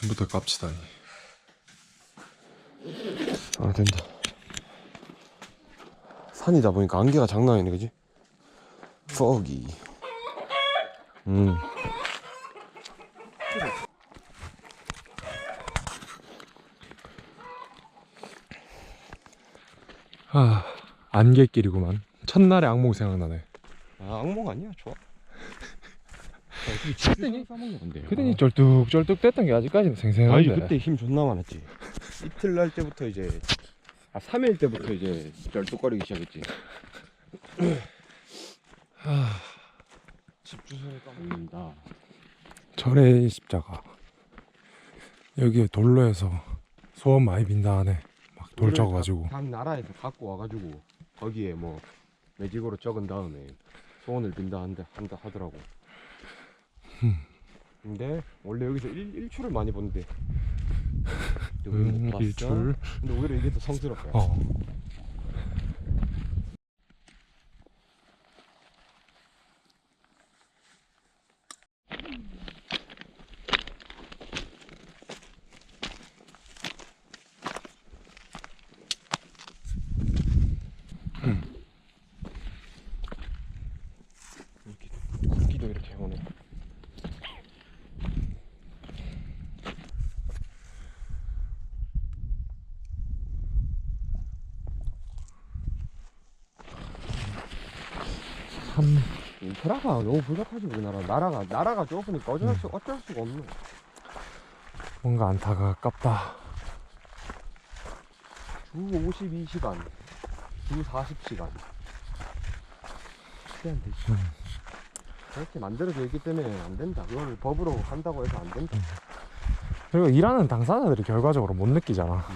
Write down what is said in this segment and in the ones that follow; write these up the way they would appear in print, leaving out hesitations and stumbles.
아침부터 깝치다니. 아 된다. 산이다 보니까 안개가 장난 아니네, 그지? foggy. 아, 안개길이구만. 첫날의 악몽 생각나네. 아 악몽 아니야, 좋아. 그때니 싸먹는 건데. 그때니 쩔뚝쩔뚝 됐던 게 아직까지는 생생한데. 아니 그때 힘 존나 많았지. 이틀 날 때부터 이제 3일 때부터 이제 쩔뚝거리기 시작했지. 집 주소를 까먹는다. 절의 십자가. 여기에 돌로 해서 소원 많이 빈다 하네. 막 돌 적어가지고. 각 나라에서 갖고 와가지고 거기에 뭐 매직으로 적은 다음에 소원을 빈다 한다 하더라고. 근데 원래 여기서 일출을 많이 보는데 일출. 근데 오히려 이게 더 성스럽다. 이렇게 국기도 이렇게 오네. 참 인프라가 너무 불가하지 우리나라. 나라가 좁으니까 어쩔 수가 없네. 뭔가 안타깝다. 주 52시간, 주 40시간. 안 되지. 그렇게 만들어져 있기 때문에 안 된다. 그걸 법으로 한다고 해서 안 된다. 그리고 일하는 당사자들이 결과적으로 못 느끼잖아.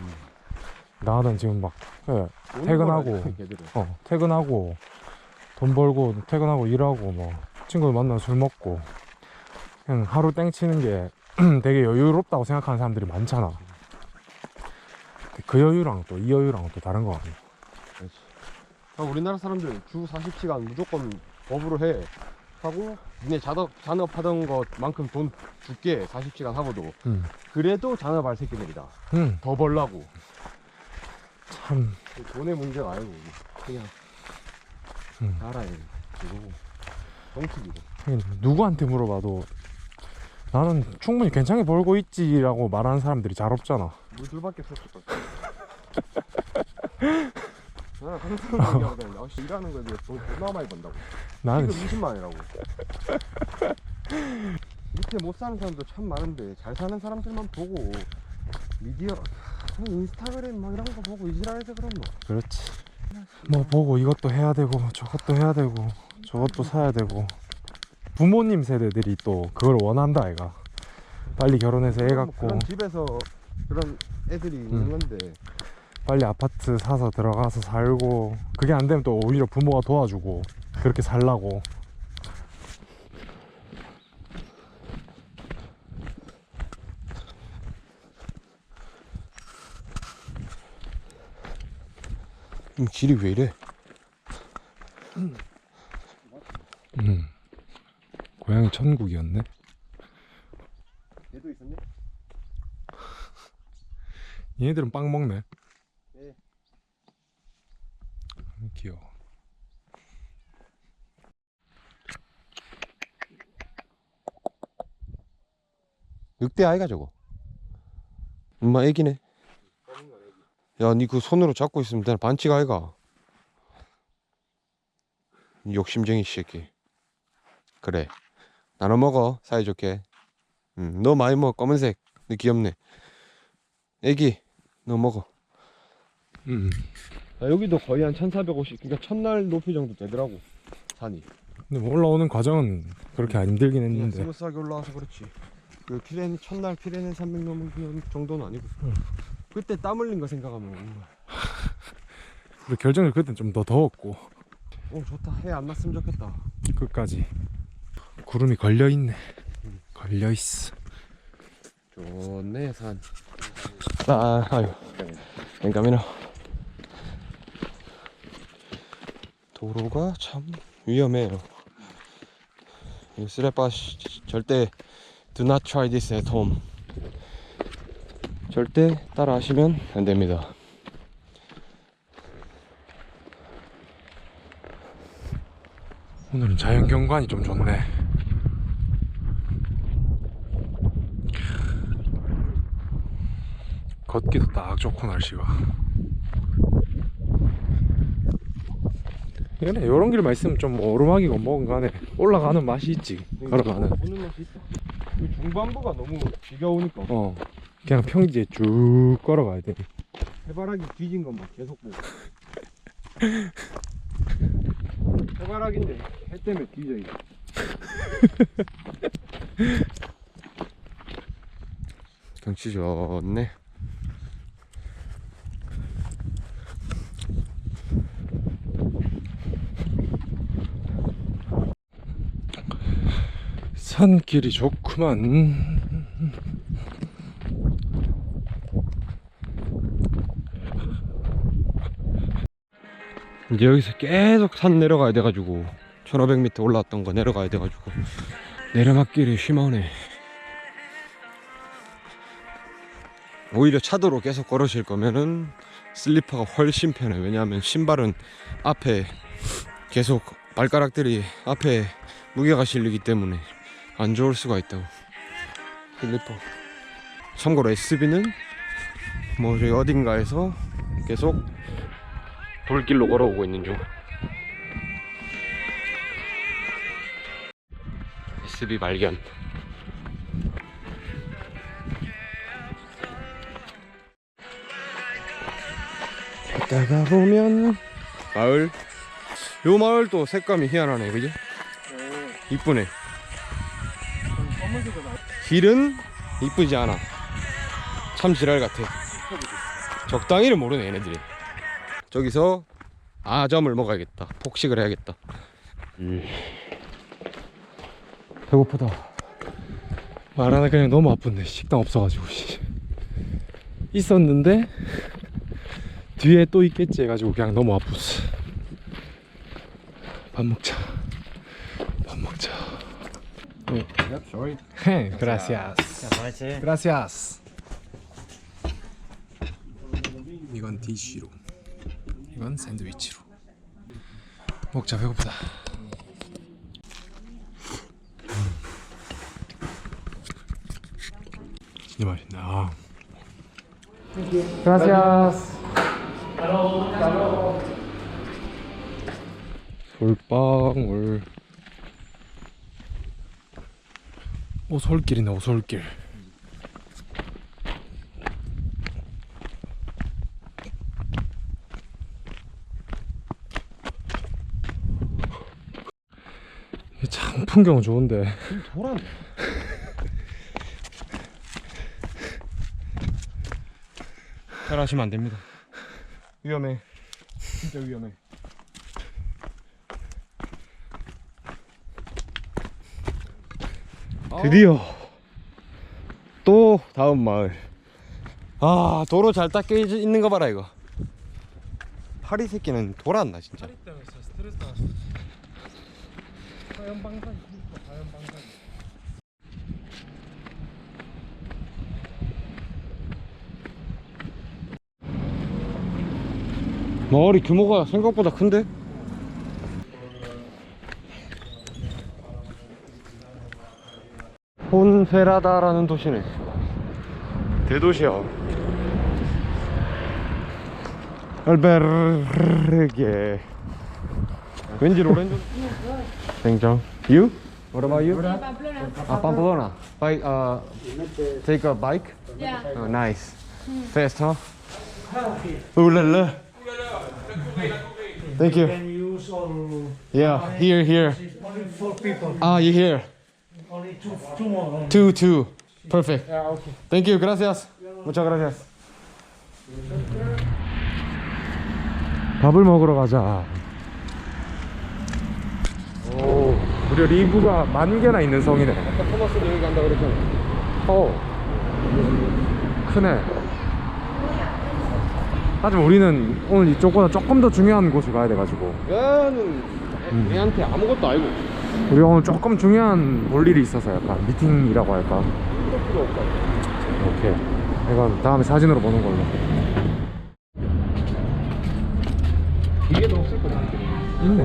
나는 지금 막 퇴근하고 퇴근하고 돈 벌고 퇴근하고 일하고 뭐 친구들 만나서 술 먹고 그냥 하루 땡치는 게 되게 여유롭다고 생각하는 사람들이 많잖아. 그 여유랑 또 이 여유랑 또 다른 거 같아. 우리나라 사람들 주 40시간 무조건 법으로 해 하고 니네 잔업하던 것만큼 돈 줄게 40시간 하고도 그래도 잔업할 새끼들이다. 더 벌라고. 참 돈의 문제가 아니고 그냥 나라에 그리고 정치기고. 누구한테 물어봐도 나는 충분히 괜찮게 벌고 있지라고 말하는 사람들이 잘 없잖아. 우리 둘밖에 없었을 것 같아. 나는 항상 얘기하거든. 역시 일하는 거에 비해 돈 존나 많이 번다고. 나는 지금 20만 원이라고. 밑에 못 사는 사람도 참 많은데 잘 사는 사람들만 보고 미디어 인스타그램 막 이런 거 보고 이지랄해서 그런 거. 그렇지. 뭐 보고 이것도 해야 되고 저것도 해야 되고 저것도 사야 되고. 부모님 세대들이 또 그걸 원한다 아이가. 빨리 결혼해서 애 갖고 그런 집에서 그런 애들이 있는 건데 빨리 아파트 사서 들어가서 살고, 그게 안 되면 또 오히려 부모가 도와주고 그렇게 살라고. 길이 왜 이래? 고향이 천국이었네. 얘도 있었네? 얘네들은 빵 먹네. 네. 귀여워. 늑대 아이가 저거. 엄마 애기네. 야, 니 그 손으로 잡고 있으면 되나? 반칙 아이가. 욕심쟁이 새끼. 그래. 나눠 먹어. 사이좋게. 너 많이 먹어. 검은색. 너 귀엽네. 애기. 너 먹어. 여기도 거의 한 1450. 그러니까 첫날 높이 정도 되더라고. 산이. 근데 뭐 올라오는 과정은 그렇게 안 힘들긴 했는데. 스무스하게 올라와서 그렇지. 그 피레네 첫날 피레네 300 넘은 정도는 아니고. 그때 땀 흘린 거 생각하면 오는 거야. 근데 결정을 그땐 좀 더 더웠고. 좋다. 해 안 났으면 좋겠다. 끝까지 구름이 걸려있네. 걸려있어. 좋네 산. 아유. vengamino. 도로가 참 위험해요. 이 쓰레빠 절대 do not try this at home. 절대 따라 하시면 안 됩니다. 오늘은 자연경관이 좀 좋네. 걷기도 딱 좋고 날씨가. 그래, 요런 길만 있으면 좀 오르막이고 뭐건 간에 올라가는 맛이 있지. 걸어가는. 보는 맛이 있어. 이 중반부가 너무 비가 오니까 그냥 평지에 쭉 걸어가야 돼. 해바라기 뒤진 것만 계속 보고. 해바라기인데 해 때문에 뒤져 이거. 경치 좋네. 산길이 좋구만. 이제 여기서 계속 산 내려가야 돼가지고 1500m 올라왔던 거 내려가야 돼가지고 내려막길이 심하네. 오히려 차도로 계속 걸으실 거면은 슬리퍼가 훨씬 편해. 왜냐하면 신발은 앞에 계속 발가락들이 앞에 무게가 실리기 때문에 안 좋을 수가 있다고. 슬리퍼. 참고로 SB는 뭐 저기 어딘가에서 계속 돌길로 걸어오고 있는 중. SB 발견. 걷다가 보면 마을. 요 마을도 색감이 희한하네, 그지? 이쁘네. 길은 이쁘지 않아. 참 지랄 같아. 적당히를 모르네 얘네들이. 저기서 아점을 먹어야겠다. 폭식을 해야겠다. 배고프다. 말하는 그냥 너무 아픈데 식당 없어가지고 있었는데 뒤에 또 있겠지 해가지고 그냥 너무 아팠어. 밥 먹자. 밥 먹자. Yep, sorry. Gracias. Gracias. 이건 디쉬로, 이건 샌드위치로. 먹자. 배고프다. 진짜 맛있네. 아. Gracias. 솔방울. 오솔길이네, 오솔길. 이게 참 풍경은 좋은데 돌아네. 잘 하시면 안 됩니다. 위험해. 진짜 위험해. 드디어 또 다음 마을. 아, 도로 잘 닦여 있는 거 봐라 이거. 파리 새끼는 돌았나 진짜. 파리 때문에 진짜 스트레스 받았어. 자연방사기 진짜 자연방사기. 마을이 규모가 생각보다 큰데? 폰페라다라는 도시네. 대도시야. 알베르게. 왠지 로렌조. 생장. You? What about you? Pamplona. Pamplona. Bike. Take a bike. Yeah. Oh, nice. Fast, huh? Ooh la la. Thank you. Can use all. Yeah, here. It's only 4 people. Ah, you here? Only two more. Only. Two. Perfect. Yeah, okay. Thank you. Gracias. Muchas gracias. 밥을 먹으러 가자. 오, 무려 리브가 10,000개나 있는 성이네. 아까 토마스도 여기 간다 그랬잖아. 크네. 하지만 우리는 오늘 이쪽보다 조금 더 중요한 곳을 가야 돼가지고 얘는 우리한테 아무것도 아니고. 우리가 오늘 조금 중요한 볼 일이 있어서 약간 미팅이라고 할까. 필요 없다. 오케이. 이건 다음에 사진으로 보는 걸로. 이게도 없을 거다. 있네.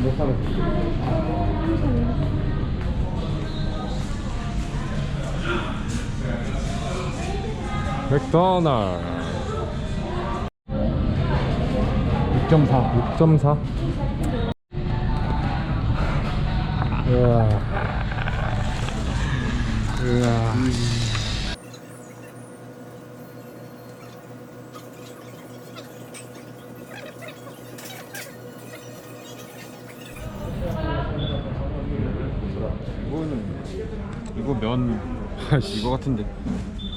못 사는. 맥도날드 6.4 6.4 우와 우와 이거 면 이거 같은데.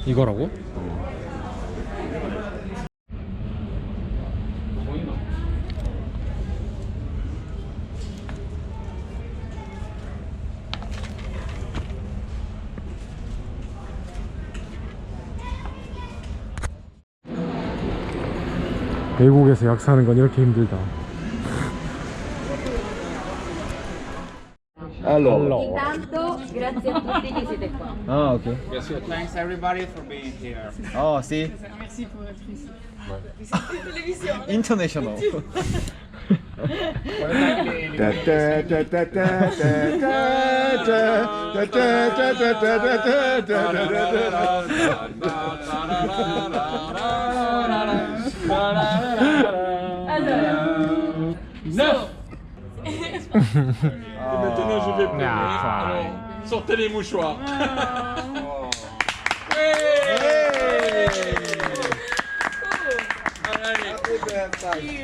이거라고? 외국에서 약 사는 건 이렇게 힘들다. Intanto, grazie a tutti che siete qua. Ah, ok. Thanks everybody for being here. Oh, see. International. Maintenant je vais pleurer. Sortez les mouchoirs.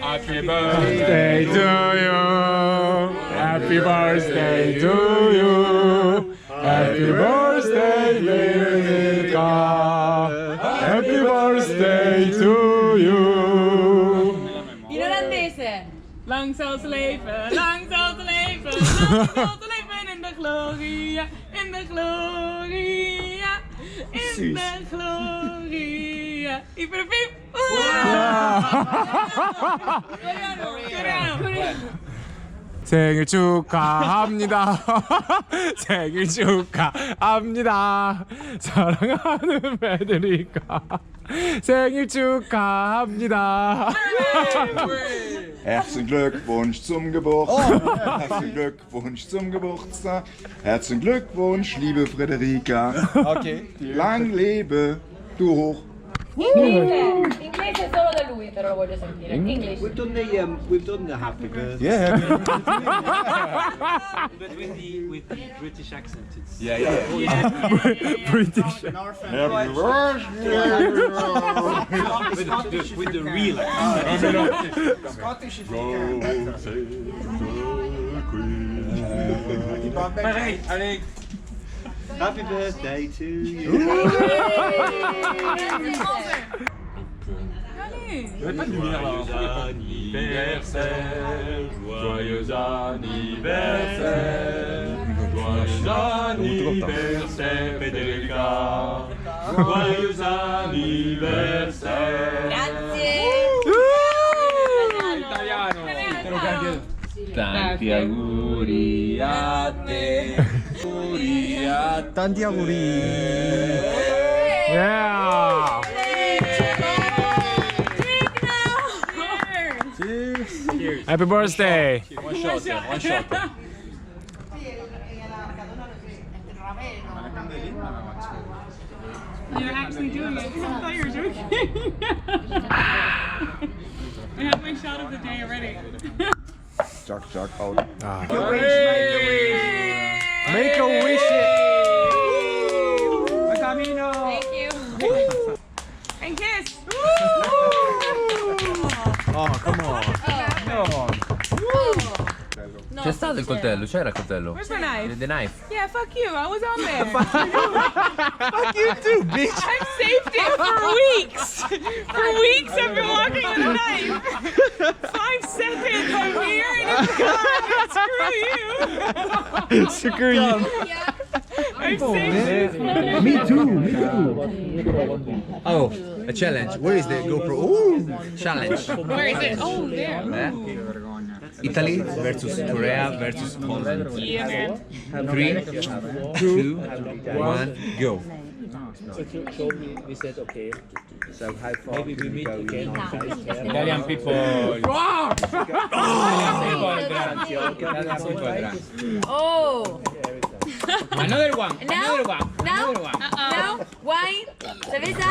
Happy birthday to you. Happy birthday to you. Happy birthday, Veronica. Happy birthday to you. In olandese. Lang zal ze leven, lang zal ze leven, lang zal ze leven in de gloria, in de gloria, in de gloria. Iper piep. 생일 축하합니다. 생일 축하합니다. 사랑하는 메드리카. 생일 축하합니다. Herzlichen Glückwunsch zum Geburtstag. Herzlichen Glückwunsch zum Geburtstag. Herzlichen Glückwunsch, liebe Frederica. Okay. Lang lebe du hoch. Inglese solo da lui, però lo voglio sentire. English. We've done the happy birthday, Yeah. but with the British accent. It's 브리티시. Happy birthday. with the real accent. Pareil, allez. Happy birthday to you. Pas de lumière là. Joyeux anniversaire, joyeux anniversaire, Federica. Joyeux anniversaire. Grazie. Italiano. Tanti auguri a te. Tanti auguri. Yeah. Happy birthday. One shot, one shot. You're actually doing it. I thought you were joking. I have my shot of the day already. Jack out. Make a wish. Thank you. And kiss. Oh, come on. No, C'è stato il coltello? C'era il coltello? Where's my knife? The knife. Yeah, fuck you. I was on there. Fuck you too, bitch. I've saved it for weeks. For weeks I've been walking with a knife. 5 seconds I'm here and it's gone. Screw you. Screw you. I've saved it. Me too. Oh, a challenge. Where is the GoPro? Ooh, challenge. Where is it? Oh, there. Eh? Italy versus Korea versus Poland. Yeah, man. 3, 2, 1, go. Italian people. Oh. Another one. Now, Another one. now, Another one. now, wine, cerveza.